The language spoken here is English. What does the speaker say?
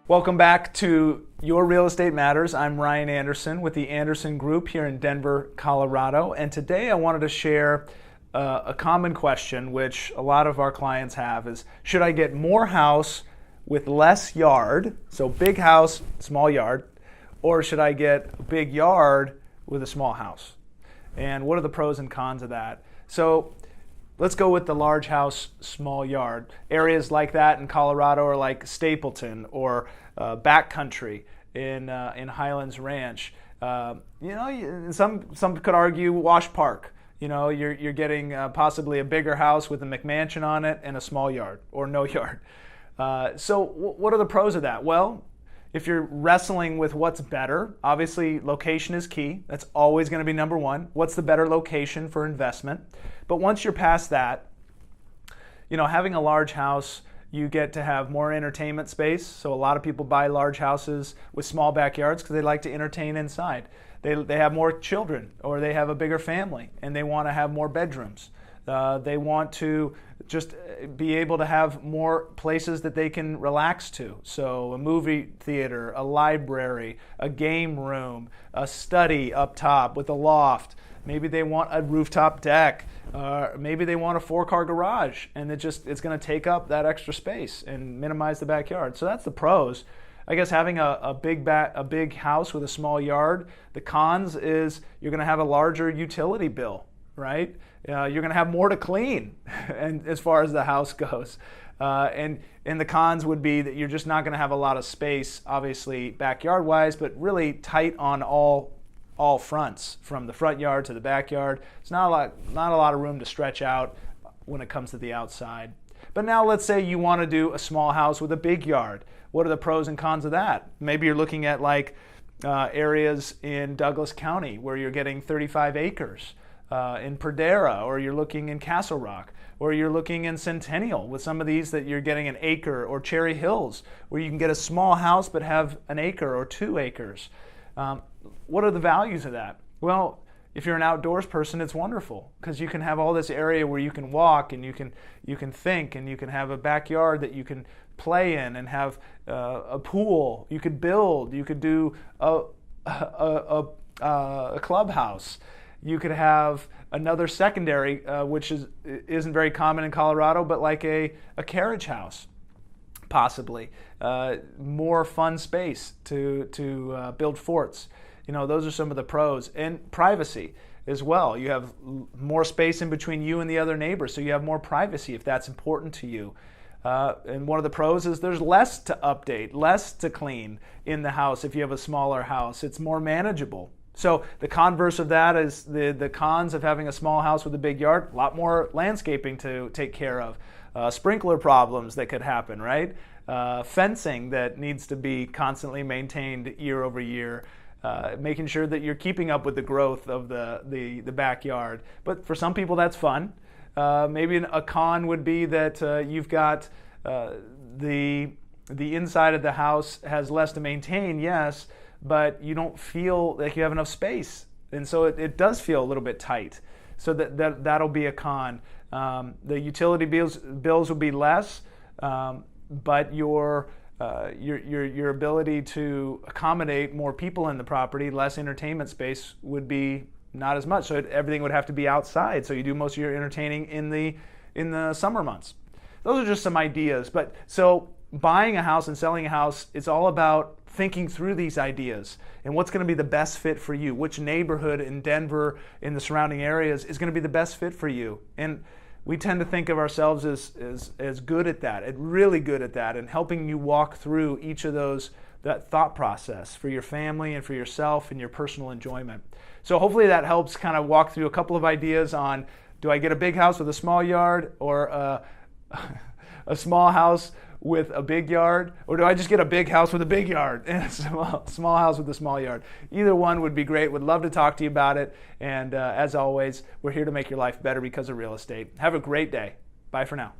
Welcome back to Your Real Estate Matters. I'm Ryan Anderson with the Anderson Group here in Denver, Colorado. And today I wanted to share a common question which a lot of our clients have is, should I get more house with less yard, so big house, small yard, or should I get a big yard with a small house? And what are the pros and cons of that? So let's go with the large house, small yard. Areas like that in Colorado are like Stapleton or backcountry in Highlands Ranch. Some could argue Wash Park. You know, you're getting possibly a bigger house with a McMansion on it and a small yard or no yard. So what are the pros of that? Well, if you're wrestling with what's better, obviously location is key. That's always going to be number one. What's the better location for investment? But once you're past that, having a large house, you get to have more entertainment space. So a lot of people buy large houses with small backyards because they like to entertain inside. They have more children or they have a bigger family and they want to have more bedrooms. They want to just be able to have more places that they can relax to. So a movie theater, a library, a game room, a study up top with a loft. Maybe they want a rooftop deck. Maybe they want a 4-car garage, and it's going to take up that extra space and minimize the backyard. So that's the pros. I guess having a big house with a small yard. The cons is you're going to have a larger utility bill, right? You're going to have more to clean, and as far as the house goes. And the cons would be that you're just not going to have a lot of space, obviously backyard-wise, but really tight on all fronts, from the front yard to the backyard. It's not a lot of room to stretch out when it comes to the outside. But now let's say you want to do a small house with a big yard. What are the pros and cons of that? Maybe you're looking at areas in Douglas County where you're getting 35 acres. In Perdera, or you're looking in Castle Rock, or you're looking in Centennial with some of these that you're getting an acre, or Cherry Hills where you can get a small house but have an acre or 2 acres. What are the values of that? Well, if you're an outdoors person, it's wonderful because you can have all this area where you can walk and you can think, and you can have a backyard that you can play in and have a pool. You could build. You could do a clubhouse. You could have another secondary, which isn't very common in Colorado, but like a carriage house, possibly. More fun space to build forts. Those are some of the pros. And privacy as well. You have more space in between you and the other neighbors, so you have more privacy if that's important to you. And one of the pros is there's less to update, less to clean in the house if you have a smaller house. It's more manageable. So the converse of that is the cons of having a small house with a big yard, a lot more landscaping to take care of, sprinkler problems that could happen, right? Fencing that needs to be constantly maintained year over year, making sure that you're keeping up with the growth of the backyard. But for some people that's fun. Maybe a con would be that you've got the inside of the house has less to maintain, yes, but you don't feel like you have enough space. And so it does feel a little bit tight. So that'll be a con. The utility bills will be less, but your ability to accommodate more people in the property, less entertainment space would be not as much. So everything would have to be outside. So you do most of your entertaining in the summer months. Those are just some ideas. But so buying a house and selling a house, it's all about thinking through these ideas and what's going to be the best fit for you. Which neighborhood in Denver, in the surrounding areas, is going to be the best fit for you. And we tend to think of ourselves as good at that, really good at that, and helping you walk through each of that thought process for your family and for yourself and your personal enjoyment. So hopefully that helps kind of walk through a couple of ideas on, do I get a big house with a small yard, or a small house with a big yard, or do I just get a big house with a big yard and a small house with a small yard? Either one would be great. Would love to talk to you about it. And as always, we're here to make your life better because of real estate. Have a great day. Bye for now.